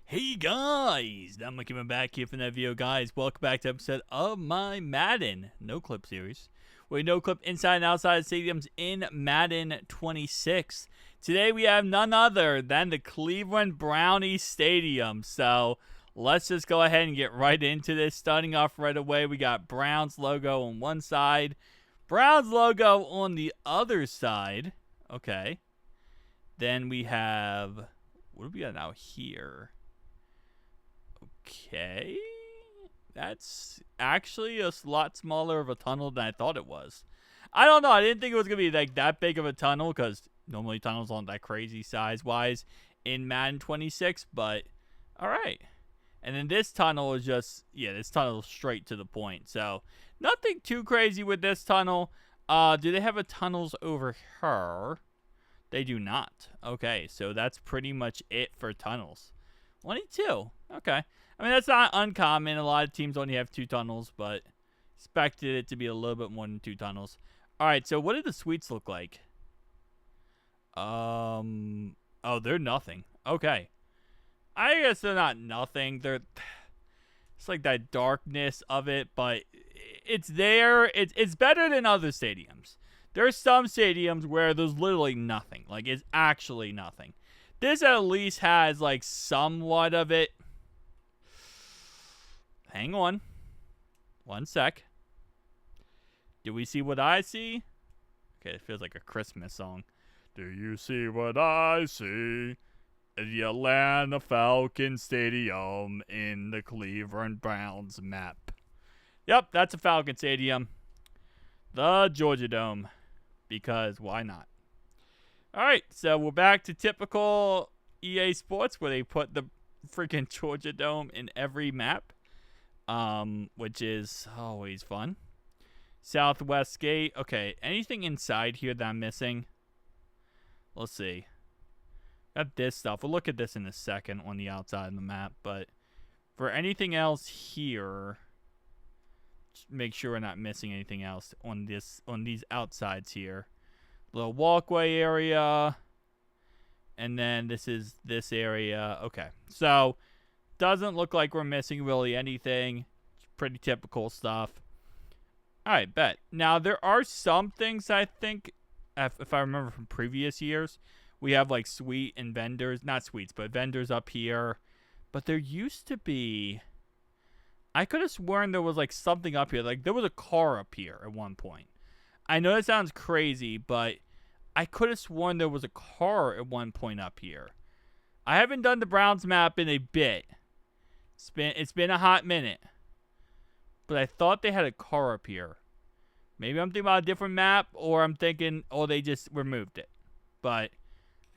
Hey guys, I'm coming back here for that video, guys. Welcome back to episode of my Madden no-clip series. We no-clip inside and outside stadiums in Madden 26. Today we have none other than the Cleveland Brownies Stadium. So let's just go ahead and get right into this. Starting off right away, we got Browns logo on one side, Browns logo on the other side. Okay. Then we have, what do we got now here? Okay, that's actually a lot smaller of a tunnel than I thought it was. I don't know. I didn't think it was going to be like that big of a tunnel because normally tunnels aren't that crazy size-wise in Madden 26, but all right. And then this tunnel is just, this tunnel is straight to the point. So nothing too crazy with this tunnel. Do they have a tunnels over here? They do not. Okay, so that's pretty much it for tunnels. Only two. Okay. I mean, that's not uncommon. A lot of teams only have two tunnels, but expected it to be a little bit more than two tunnels. All right, so what do the suites look like? Oh, they're nothing. Okay. I guess they're not nothing. It's like that darkness of it, but it's there. It's better than other stadiums. There's some stadiums where there's literally nothing. Like, it's actually nothing. This at least has, like, somewhat of it. Hang on. One sec. Do we see what I see? Okay, it feels like a Christmas song. Do you see what I see? The Atlanta Falcons Stadium in the Cleveland Browns map. Yep, that's a Falcon Stadium. The Georgia Dome. Because why not? Alright, so we're back to typical EA Sports where they put the freaking Georgia Dome in every map. Which is always fun. Southwest Gate. Okay, anything inside here that I'm missing? Let's see. Got this stuff. We'll look at this in a second on the outside of the map. But for anything else here, just make sure we're not missing anything else on these outsides here. Little walkway area. And then this is this area. Okay, so doesn't look like we're missing really anything. It's pretty typical stuff. Alright, bet. Now, there are some things I think, if I remember from previous years, we have like suite and vendors. Not suites, but vendors up here. But there used to be, I could have sworn there was like something up here. Like there was a car up here at one point. I know that sounds crazy, but I could have sworn there was a car at one point up here. I haven't done the Browns map in a bit. It's been a hot minute. But I thought they had a car up here. Maybe I'm thinking about a different map, or I'm thinking, oh, they just removed it. But I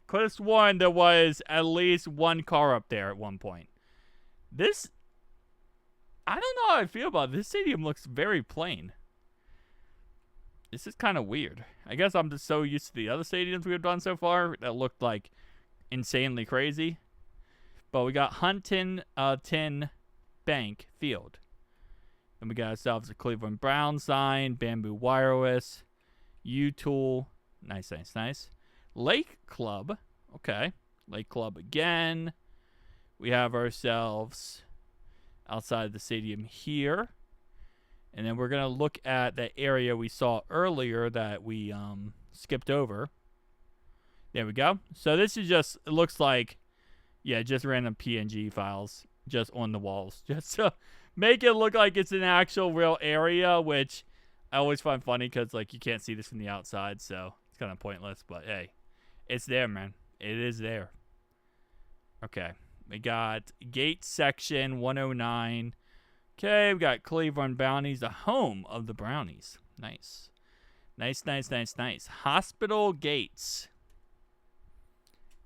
could have sworn there was at least one car up there at one point. This, I don't know how I feel about it. This stadium looks very plain. This is kind of weird. I guess I'm just so used to the other stadiums we've done so far that looked like insanely crazy. But we got Huntington Bank Field. And we got ourselves a Cleveland Browns sign, Bamboo Wireless, U-Tool. Nice, nice, nice. Lake Club. Okay. Lake Club again. We have ourselves outside the stadium here. And then we're going to look at that area we saw earlier that we skipped over. There we go. So this is just, it looks like, just random PNG files just on the walls. Just to make it look like it's an actual real area, which I always find funny because, like, you can't see this from the outside, so it's kind of pointless. But, hey, it's there, man. It is there. Okay. We got gate section 109. Okay, we got Cleveland Brownies, the home of the Brownies. Nice. Nice, nice, nice, nice. Hospital gates.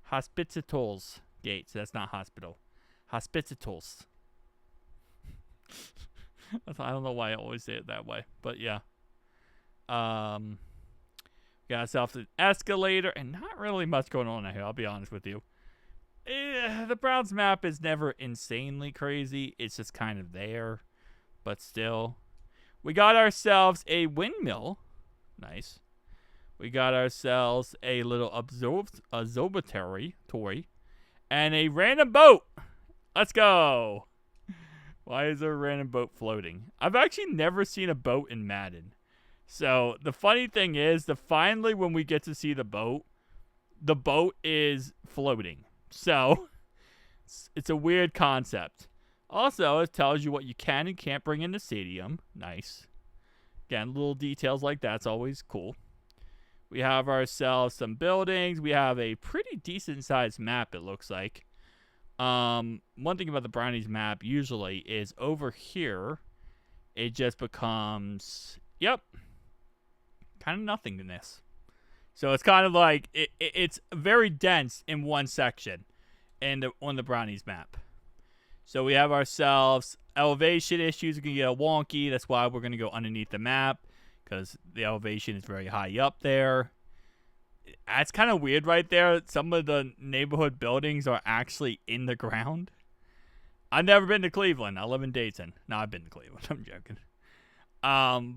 Hospitals gates. That's not hospital. Hospitals. I don't know why I always say it that way, but yeah. Got ourselves an escalator, and not really much going on here, I'll be honest with you. The Browns map is never insanely crazy. It's just kind of there, but still. We got ourselves a windmill. Nice. We got ourselves a little observatory and a random boat. Let's go. Why is there a random boat floating? I've actually never seen a boat in Madden. So the funny thing is, finally when we get to see the boat is floating. So it's a weird concept. Also, it tells you what you can and can't bring in the stadium. Nice. Again, little details like that's always cool. We have ourselves some buildings. We have a pretty decent sized map, it looks like. One thing about the Brownies map usually is over here, it just becomes, yep, kind of nothingness. So it's kind of like, it's very dense in one section on the Brownies map. So we have ourselves elevation issues. We're going to get a wonky. That's why we're going to go underneath the map, because the elevation is very high up there. That's kind of weird right there. Some of the neighborhood buildings are actually in the ground. I've never been to Cleveland. I live in Dayton. No, I've been to Cleveland. I'm joking.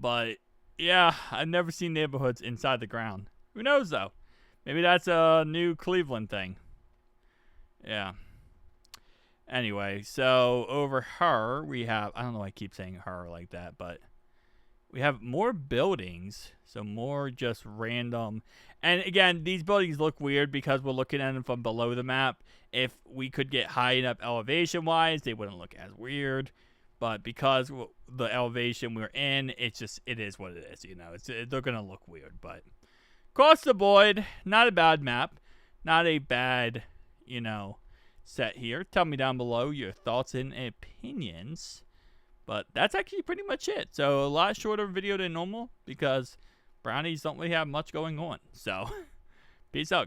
But yeah, I've never seen neighborhoods inside the ground. Who knows though? Maybe that's a new Cleveland thing. Yeah. Anyway, so over her we have, I don't know why I keep saying her like that, but we have more buildings, so more just random. And again, these buildings look weird because we're looking at them from below the map. If we could get high enough elevation-wise, they wouldn't look as weird. But because the elevation we're in, it is what it is. You know, they're going to look weird. But across the board, not a bad map. Not a bad, set here. Tell me down below your thoughts and opinions. But that's actually pretty much it. So a lot shorter video than normal because Brownies don't really have much going on. So peace out.